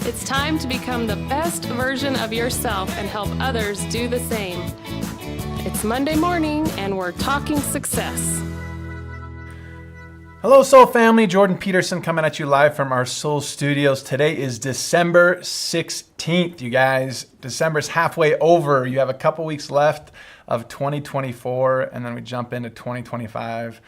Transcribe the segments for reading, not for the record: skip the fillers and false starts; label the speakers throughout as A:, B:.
A: It's time to become the best version of yourself and help others do the same. It's Monday morning and we're talking success.
B: Hello, Soul family. Jordan Peterson coming at you live from our Soul Studios. Today is December 16th, you guys. December's halfway over. You have a couple weeks left of 2024, and then we jump into 2025.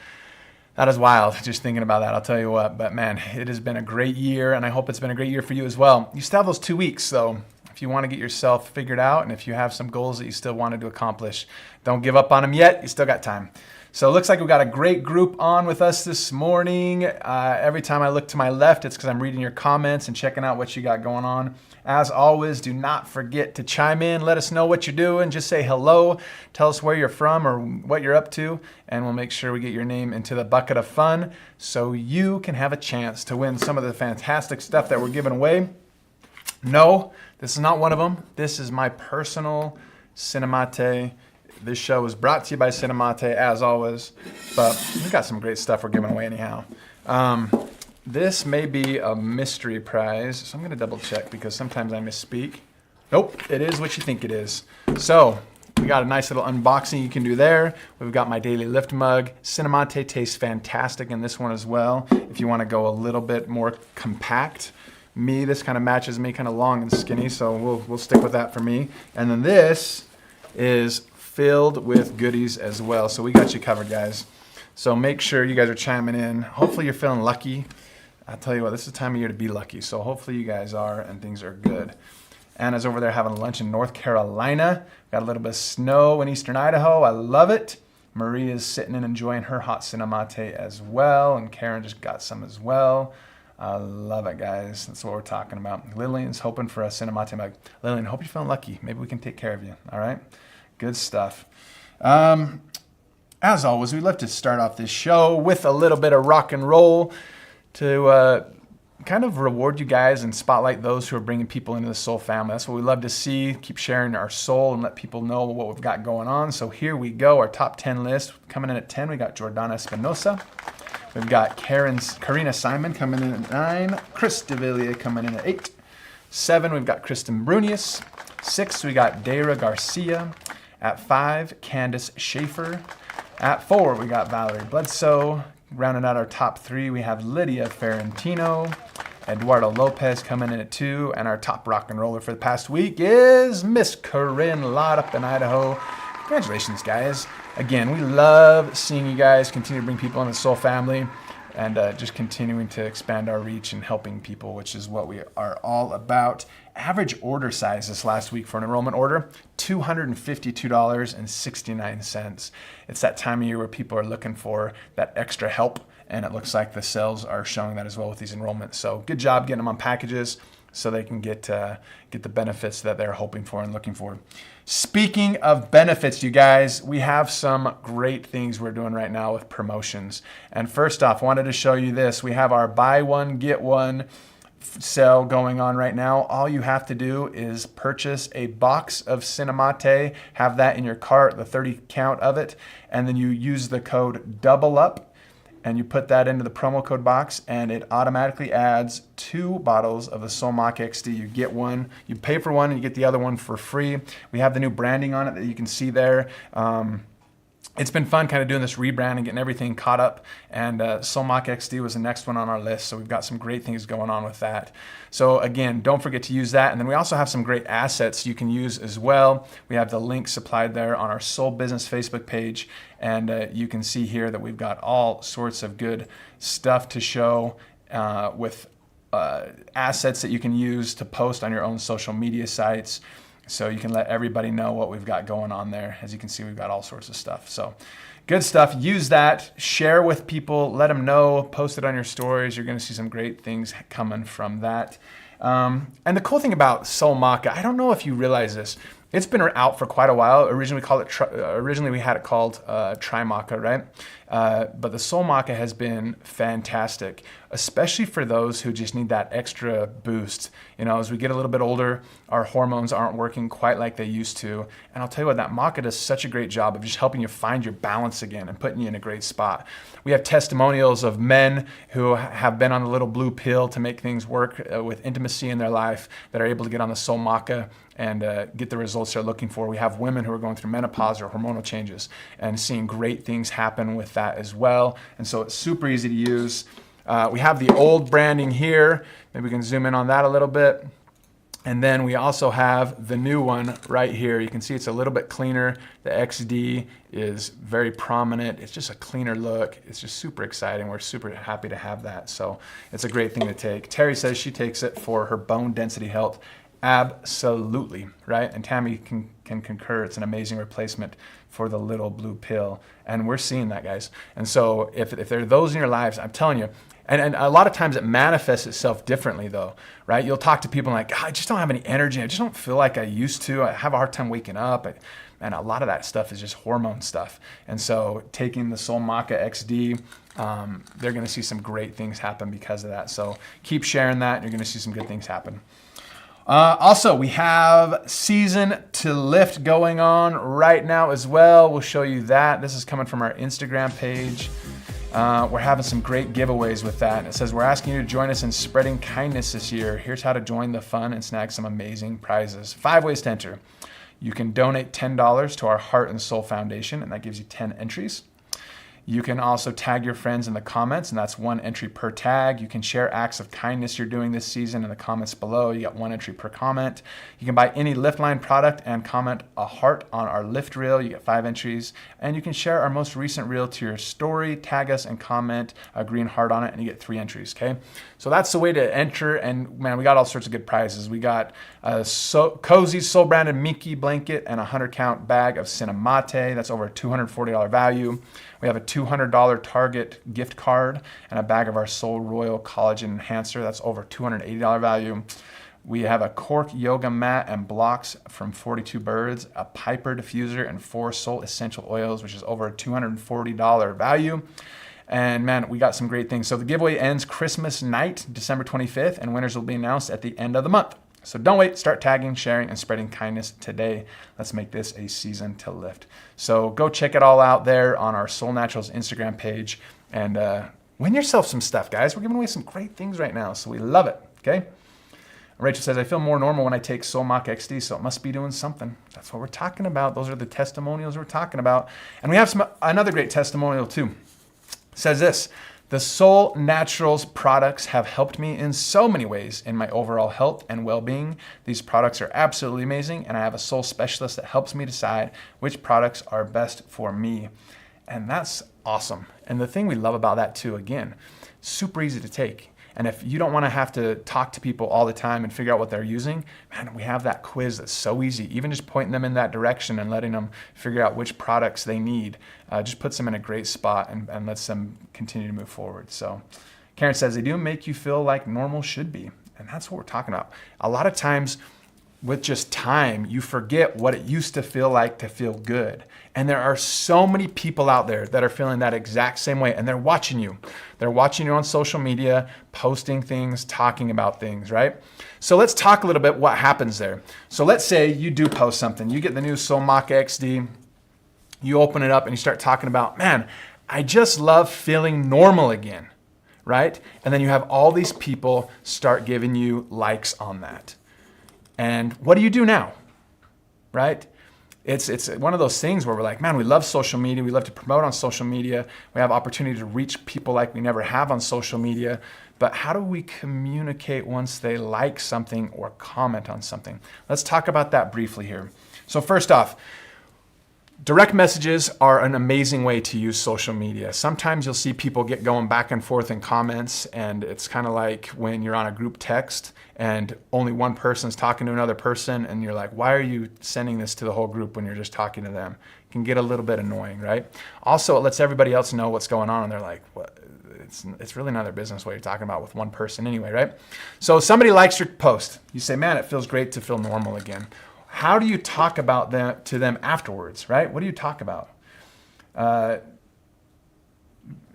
B: That is wild, just thinking about that, I'll tell you what. But man, it has been a great year, and I hope it's been a great year for you as well. You still have those 2 weeks, so if you want to get yourself figured out, and if you have some goals that you still wanted to accomplish, don't give up on them yet. You still got time. So it looks like we've got a great group on with us this morning. Every time I look to my left, it's because I'm reading your comments and checking out what you got going on. As always, do not forget to chime in. Let us know what you're doing. Just say hello. Tell us where you're from or what you're up to, and we'll make sure we get your name into the bucket of fun so you can have a chance to win some of the fantastic stuff that we're giving away. No, this is not one of them. This is my personal Cinemate. This show is brought to you by Cinemate, as always, but we've got some great stuff we're giving away anyhow. This may be a mystery prize, so I'm going to double check because sometimes I misspeak. Nope, it is what you think it is. So we got a nice little unboxing you can do there. We've got my Daily Lift mug. Cinemate tastes fantastic in this one as well. If you want to go a little bit more compact, this kind of matches me, kind of long and skinny, so we'll stick with that for me. And then this is filled with goodies as well. So we got you covered, guys. So make sure you guys are chiming in. Hopefully you're feeling lucky. I'll tell you what, this is the time of year to be lucky. So hopefully you guys are and things are good. Anna's over there having lunch in North Carolina. Got a little bit of snow in eastern Idaho. I love it. Maria's sitting and enjoying her hot Cinemate as well. And Karen just got some as well. I love it, guys. That's what we're talking about. Lillian's hoping for a Cinemate mug. Lillian, hope you're feeling lucky. Maybe we can take care of you, all right? Good stuff. As always, we love to start off this show with a little bit of rock and roll to kind of reward you guys and spotlight those who are bringing people into the soul family. That's what we love to see. Keep sharing our soul and let people know what we've got going on. So here we go, our top 10 list. Coming in at 10, we got Jordana Espinosa. We've got Karina Simon coming in at 9. Chris DeVilliers coming in at 8. 7, we've got Kristen Brunius. 6, we got Dara Garcia. At 5, Candace Schaefer. At 4, we got Valerie Bledsoe. Rounding out our top 3, we have Lydia Ferrantino. Eduardo Lopez coming in at 2. And our top rock and roller for the past week is Miss Corinne Lott up in Idaho. Congratulations, guys. Again, we love seeing you guys continue to bring people into the Soul family and just continuing to expand our reach and helping people, which is what we are all about. Average order size this last week for an enrollment order, $252.69. It's that time of year where people are looking for that extra help, and it looks like the sales are showing that as well with these enrollments. So good job getting them on packages so they can get the benefits that they're hoping for and looking for. Speaking of benefits, you guys, we have some great things we're doing right now with promotions. And first off, wanted to show you this. We have our buy one, get one sale going on right now. All you have to do is purchase a box of Cinemate, have that in your cart, the 30 count of it, and then you use the code DOUBLEUP, and you put that into the promo code box, and it automatically adds 2 bottles of the Solmach XD. You get one, you pay for one, and you get the other one for free. We have the new branding on it that you can see there. It's been fun kind of doing this rebrand and getting everything caught up, and Solmach XD was the next one on our list, so we've got some great things going on with that. So again, don't forget to use that, and then we also have some great assets you can use as well. We have the link supplied there on our Soul Business Facebook page, and you can see here that we've got all sorts of good stuff to show with assets that you can use to post on your own social media sites. So you can let everybody know what we've got going on there. As you can see, we've got all sorts of stuff. So good stuff. Use that. Share with people. Let them know. Post it on your stories. You're going to see some great things coming from that. And the cool thing about Solmach, I don't know if you realize this. It's been out for quite a while. Originally we had it called Trimaca, right? But the Soul Maca has been fantastic, especially for those who just need that extra boost. As we get a little bit older, our hormones aren't working quite like they used to. And I'll tell you what, that maca does such a great job of just helping you find your balance again and putting you in a great spot. We have testimonials of men who have been on the little blue pill to make things work with intimacy in their life that are able to get on the Soul Maca and get the results they're looking for. We have women who are going through menopause or hormonal changes and seeing great things happen with that as well. And so it's super easy to use. We have the old branding here. Maybe we can zoom in on that a little bit. And then we also have the new one right here. You can see it's a little bit cleaner. The XD is very prominent. It's just a cleaner look. It's just super exciting. We're super happy to have that. So it's a great thing to take. Terry says she takes it for her bone density health. Absolutely, right? And Tammy can concur. It's an amazing replacement for the little blue pill. And we're seeing that, guys. And so if there are those in your lives, I'm telling you, and a lot of times it manifests itself differently though, right? You'll talk to people and I just don't have any energy. I just don't feel like I used to. I have a hard time waking up. And a lot of that stuff is just hormone stuff. And so taking the Soul Maca XD, they're going to see some great things happen because of that. So keep sharing that. And you're going to see some good things happen. Also, we have Season to Lift going on right now as well. We'll show you that. This is coming from our Instagram page. We're having some great giveaways with that. And it says, we're asking you to join us in spreading kindness this year. Here's how to join the fun and snag some amazing prizes. 5 ways to enter. You can donate $10 to our Heart and Soul Foundation, and that gives you 10 entries. You can also tag your friends in the comments, and that's 1 entry per tag. You can share acts of kindness you're doing this season in the comments below. You got 1 entry per comment. You can buy any Liftline product and comment a heart on our Lift reel. You get 5 entries. And you can share our most recent reel to your story, tag us, and comment a green heart on it, and you get 3 entries, okay? So that's the way to enter, and man, we got all sorts of good prizes. We got a cozy soul-branded Mickey blanket and a 100-count bag of Cinemate. That's over a $240 value. We have a $200 Target gift card and a bag of our Soul Royal Collagen Enhancer. That's over $280 value. We have a cork yoga mat and blocks from 42 Birds, a Piper diffuser, and 4 Soul Essential Oils, which is over a $240 value. And man, we got some great things. So the giveaway ends Christmas night, December 25th, and winners will be announced at the end of the month. So don't wait, start tagging, sharing, and spreading kindness today. Let's make this a season to lift. So go check it all out there on our Soul Naturals Instagram page and win yourself some stuff, guys. We're giving away some great things right now, so we love it, okay? Rachel says, I feel more normal when I take Soul Maca XD, so it must be doing something. That's what we're talking about. Those are the testimonials we're talking about. And we have another great testimonial too. It says this, the Soul Naturals products have helped me in so many ways in my overall health and well-being. These products are absolutely amazing, and I have a soul specialist that helps me decide which products are best for me. And that's awesome. And the thing we love about that too, again, super easy to take. And if you don't want to have to talk to people all the time and figure out what they're using, man, we have that quiz that's so easy. Even just pointing them in that direction and letting them figure out which products they need just puts them in a great spot and lets them continue to move forward. So Karen says, they do make you feel like normal should be. And that's what we're talking about. A lot of times with just time, you forget what it used to feel like to feel good. And there are so many people out there that are feeling that exact same way, and they're watching you. They're watching you on social media, posting things, talking about things, right? So let's talk a little bit what happens there. So let's say you do post something. You get the new Soul Maca XD. You open it up and you start talking about, man, I just love feeling normal again, right? And then you have all these people start giving you likes on that. And what do you do now, right? It's one of those things where we're like, man, we love social media. We love to promote on social media. We have opportunity to reach people like we never have on social media. But how do we communicate once they like something or comment on something? Let's talk about that briefly here. So first off, direct messages are an amazing way to use social media. Sometimes you'll see people get going back and forth in comments, and it's kind of like when you're on a group text and only one person's talking to another person, and you're like, why are you sending this to the whole group when you're just talking to them? It can get a little bit annoying, right? Also, it lets everybody else know what's going on, and they're like, what? It's really none of their business what you're talking about with one person anyway, right? So somebody likes your post. You say, man, it feels great to feel normal again. How do you talk about that to them afterwards, right? What do you talk about?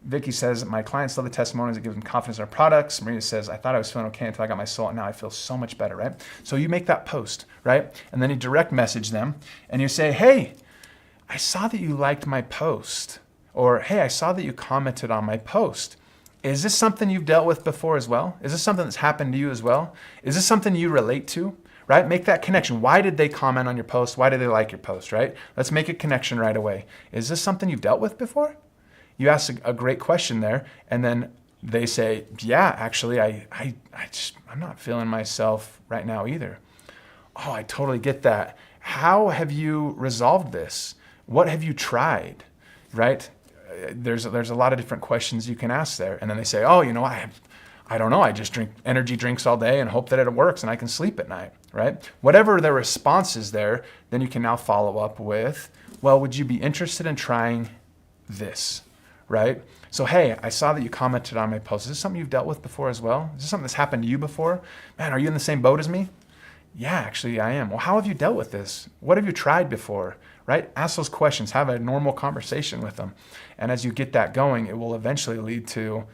B: Vicky says, my clients love the testimonies that give them confidence in our products. Maria says, I thought I was feeling okay until I got my soul, and now I feel so much better, right? So you make that post, right? And then you direct message them and you say, hey, I saw that you liked my post. Or, hey, I saw that you commented on my post. Is this something you've dealt with before as well? Is this something that's happened to you as well? Is this something you relate to? Right? Make that connection. Why did they comment on your post? Why did they like your post, right? Let's make a connection right away. Is this something you've dealt with before? You ask a great question there, and then they say, yeah, actually, I'm not feeling myself right now either. Oh, I totally get that. How have you resolved this? What have you tried, right? There's a lot of different questions you can ask there. And then they say, oh, I don't know. I just drink energy drinks all day and hope that it works and I can sleep at night, right? Whatever the response is there, then you can now follow up with, well, would you be interested in trying this, right? So, hey, I saw that you commented on my post. Is this something you've dealt with before as well? Is this something that's happened to you before? Man, are you in the same boat as me? Yeah, actually I am. Well, how have you dealt with this? What have you tried before, right? Ask those questions, have a normal conversation with them. And as you get that going, it will eventually lead to,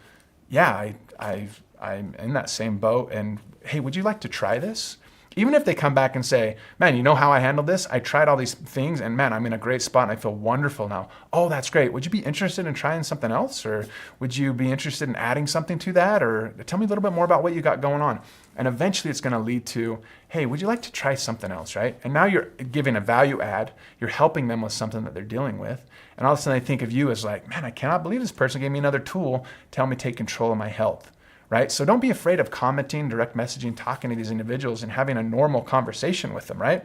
B: yeah, I'm in that same boat, and hey, would you like to try this? Even if they come back and say, man, you know how I handled this? I tried all these things, and man, I'm in a great spot and I feel wonderful now. Oh, that's great. Would you be interested in trying something else? Or would you be interested in adding something to that? Or tell me a little bit more about what you got going on. And eventually it's going to lead to, hey, would you like to try something else, right? And now you're giving a value add. You're helping them with something that they're dealing with. And all of a sudden they think of you as like, man, I cannot believe this person gave me another tool to help me take control of my health. Right? So don't be afraid of commenting, direct messaging, talking to these individuals and having a normal conversation with them, right?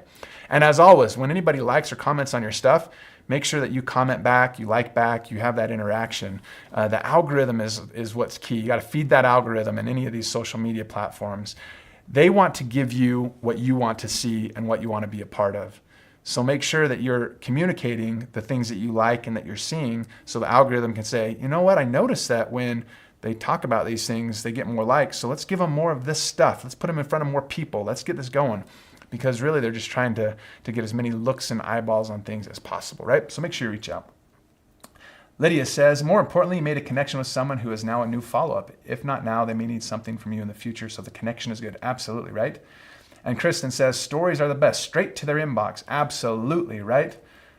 B: And as always, when anybody likes or comments on your stuff, make sure that you comment back, you like back, you have that interaction. The algorithm is what's key. You got to feed that algorithm in any of these social media platforms. They want to give you what you want to see and what you want to be a part of. So make sure that you're communicating the things that you like and that you're seeing so the algorithm can say, you know what, I noticed that when they talk about these things, they get more likes. So let's give them more of this stuff. Let's put them in front of more people. Let's get this going. Because really they're just trying to get as many looks and eyeballs on things as possible, right? So make sure you reach out. Lydia says, more importantly, you made a connection with someone who is now a new follow-up. If not now, they may need something from you in the future. So the connection is good. Absolutely, right? And Kristen says, stories are the best. Straight to their inbox. Absolutely, right?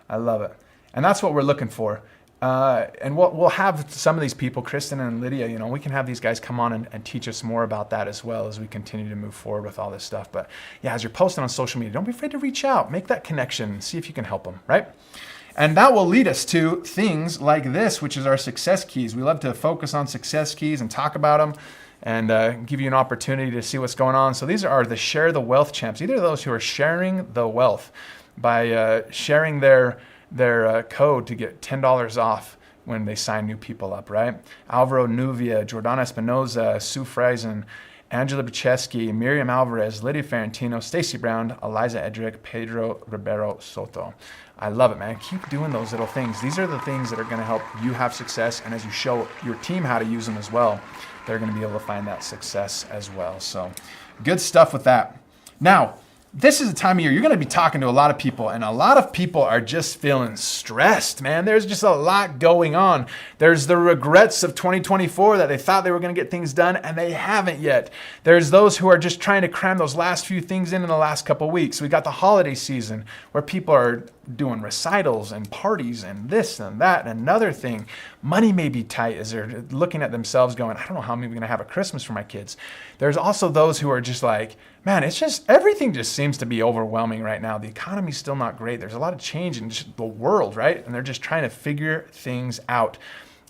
B: I love it. And that's what we're looking for. And we'll have some of these people, Kristen and Lydia, we can have these guys come on and teach us more about that as well as we continue to move forward with all this stuff. But yeah, as you're posting on social media, don't be afraid to reach out, make that connection, see if you can help them, right? And that will lead us to things like this, which is our success keys. We love to focus on success keys and talk about them and give you an opportunity to see what's going on. So these are the Share the Wealth champs. These are those who are sharing the wealth by sharing their code to get $10 off when they sign new people up, right? Alvaro Nuvia, Jordana Espinoza, Sue Friesen, Angela Bucheski, Miriam Alvarez, Lydia Ferrantino, Stacy Brown, Eliza Edrick, Pedro Ribeiro Soto. I love it, man. Keep doing those little things. These are the things that are going to help you have success. And as you show your team how to use them as well, they're going to be able to find that success as well. So good stuff with that. Now, this is a time of year you're going to be talking to a lot of people, and a lot of people are just feeling stressed, man. There's just a lot going on. There's the regrets of 2024 that they thought they were going to get things done, and they haven't yet. There's those who are just trying to cram those last few things in the last couple of weeks. We got the holiday season where people are doing recitals and parties and this and that and another thing. Money may be tight as they're looking at themselves going, I don't know how I'm even going to have a Christmas for my kids. There's also those who are just like, man, it's just, everything just seems to be overwhelming right now. The economy's still not great. There's a lot of change in just the world, right? And they're just trying to figure things out.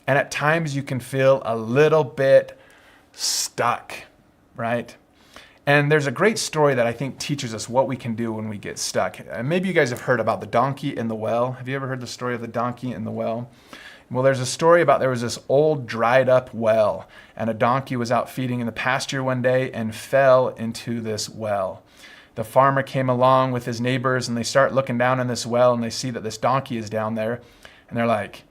B: And at times you can feel a little bit stuck, right? And there's a great story that I think teaches us what we can do when we get stuck. Maybe you guys have heard about the donkey in the well. Have you ever heard the story of the donkey in the well? Well, there's a story about there was this old dried up well, and a donkey was out feeding in the pasture one day and fell into this well. The farmer came along with his neighbors, and they start looking down in this well, and they see that this donkey is down there, and they're like,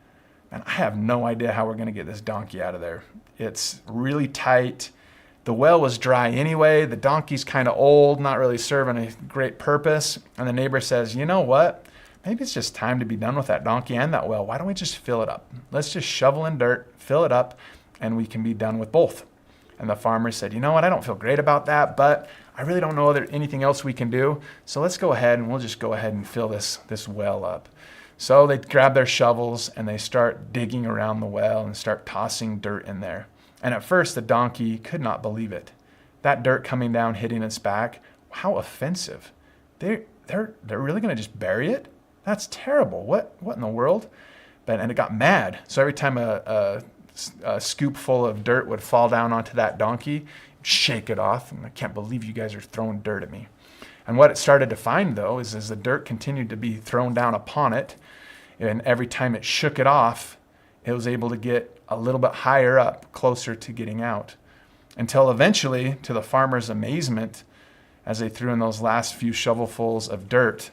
B: man, I have no idea how we're going to get this donkey out of there. It's really tight. The well was dry anyway. The donkey's kind of old, not really serving a great purpose. And the neighbor says, you know what? maybe it's just time to be done with that donkey and that well. Why don't we just fill it up? Let's just shovel in dirt, fill it up, and we can be done with both. And the farmer said, you know what, I don't feel great about that, but I really don't know anything else we can do. So let's go ahead and we'll just go ahead and fill this well up. So they grab their shovels and they start digging around the well and start tossing dirt in there. And at first the donkey could not believe it. That dirt coming down, hitting its back, how offensive. They're really gonna just bury it? That's terrible. What in the world? And it got mad. So every time a scoop full of dirt would fall down onto that donkey, shake it off. And I can't believe you guys are throwing dirt at me. And what it started to find, though, is as the dirt continued to be thrown down upon it, and every time it shook it off, it was able to get a little bit higher up, closer to getting out. Until eventually, to the farmer's amazement, as they threw in those last few shovelfuls of dirt,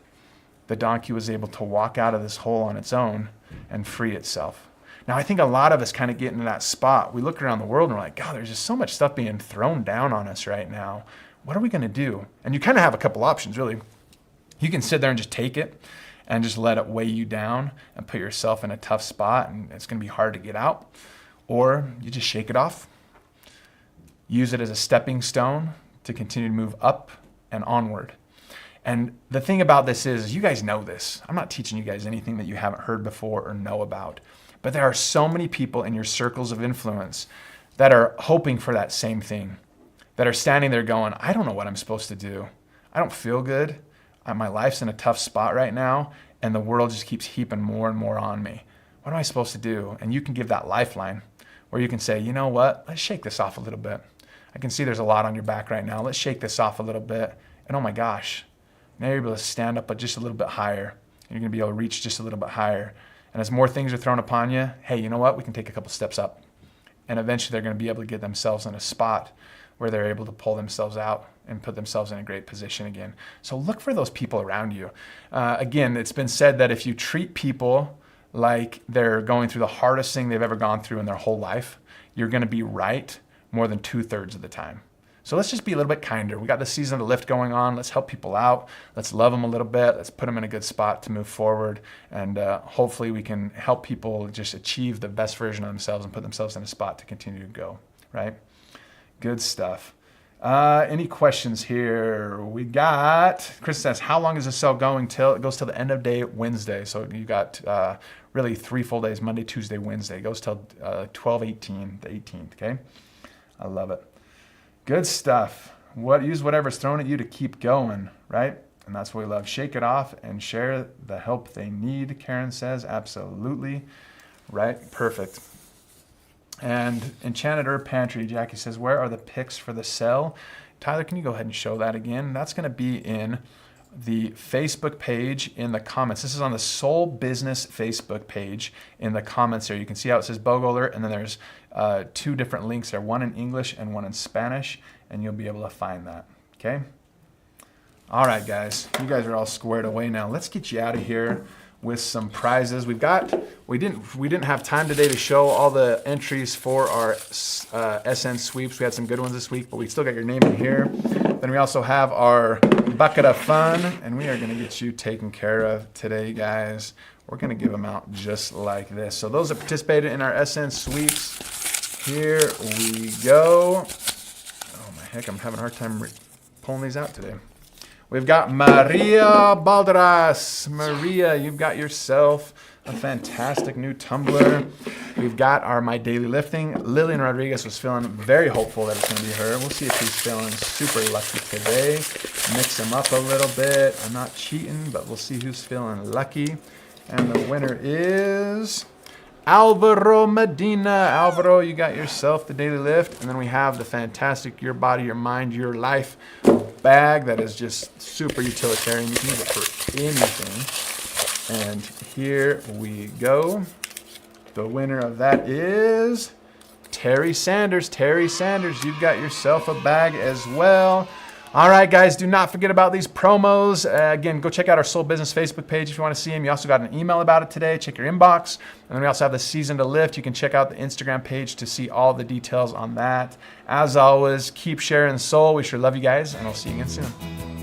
B: the donkey was able to walk out of this hole on its own and free itself. Now, I think a lot of us kind of get into that spot. We look around the world and we're like, God, there's just so much stuff being thrown down on us right now. What are we going to do? And you kind of have a couple options, really. You can sit there and just take it and just let it weigh you down and put yourself in a tough spot, and it's going to be hard to get out. Or you just shake it off, use it as a stepping stone to continue to move up and onward. And the thing about this is, you guys know this. I'm not teaching you guys anything that you haven't heard before or know about. But there are so many people in your circles of influence that are hoping for that same thing, that are standing there going, I don't know what I'm supposed to do. I don't feel good. My life's in a tough spot right now, and the world just keeps heaping more and more on me. What am I supposed to do? And you can give that lifeline where you can say, you know what? Let's shake this off a little bit. I can see there's a lot on your back right now. Let's shake this off a little bit. And oh my gosh, now you're able to stand up just a little bit higher. You're going to be able to reach just a little bit higher. And as more things are thrown upon you, hey, you know what? We can take a couple steps up. And eventually they're going to be able to get themselves in a spot where they're able to pull themselves out and put themselves in a great position again. So look for those people around you. Again, it's been said that if you treat people like they're going through the hardest thing they've ever gone through in their whole life, you're going to be right more than 2/3 of the time. So let's just be a little bit kinder. We got the season of the lift going on. Let's help people out. Let's love them a little bit. Let's put them in a good spot to move forward. And hopefully we can help people just achieve the best version of themselves and put themselves in a spot to continue to go, right? Good stuff. Any questions here? We got, Chris says, how long is the sale going till? It goes till the end of day Wednesday. So you got really 3 full days, Monday, Tuesday, Wednesday. It goes till 12/18, the 18th, okay? I love it. Good stuff. Use whatever's thrown at you to keep going, right? And that's what we love. Shake it off and share the help they need, Karen says. Absolutely. Right? Perfect. And Enchanted Herb Pantry, Jackie says, where are the picks for the sale? Tyler, can you go ahead and show that again? That's going to be in the Facebook page in the comments. This is on the Soul Business Facebook page in the comments there. You can see how it says BOGO Alert, and then there's 2 different links there, one in English and one in Spanish, and you'll be able to find that, okay? All right, guys, you guys are all squared away now. Let's get you out of here with some prizes. We didn't have time today to show all the entries for our SN sweeps. We had some good ones this week, but we still got your name in here. Then we also have our bucket of fun, and we are going to get you taken care of today, guys. We're going to give them out just like this. So those that participated in our SN sweeps, here we go. Oh my heck, I'm having a hard time pulling these out today. We've got Maria Balderas. Maria, you've got yourself a fantastic new tumbler. We've got our My Daily Lifting. Lillian Rodriguez was feeling very hopeful that it's going to be her. We'll see if she's feeling super lucky today. Mix them up a little bit. I'm not cheating, but we'll see who's feeling lucky. And the winner is Alvaro Medina. Alvaro, you got yourself the Daily Lift. And then we have the fantastic Your Body, Your Mind, Your Life bag that is just super utilitarian. You can use it for anything. And here we go. The winner of that is Terry Sanders. Terry Sanders, you've got yourself a bag as well. All right, guys, do not forget about these promos. Again, go check out our Soul Business Facebook page if you want to see them. You also got an email about it today. Check your inbox. And then we also have the Season to Lift. You can check out the Instagram page to see all the details on that. As always, keep sharing soul. We sure love you guys, and I'll see you again soon.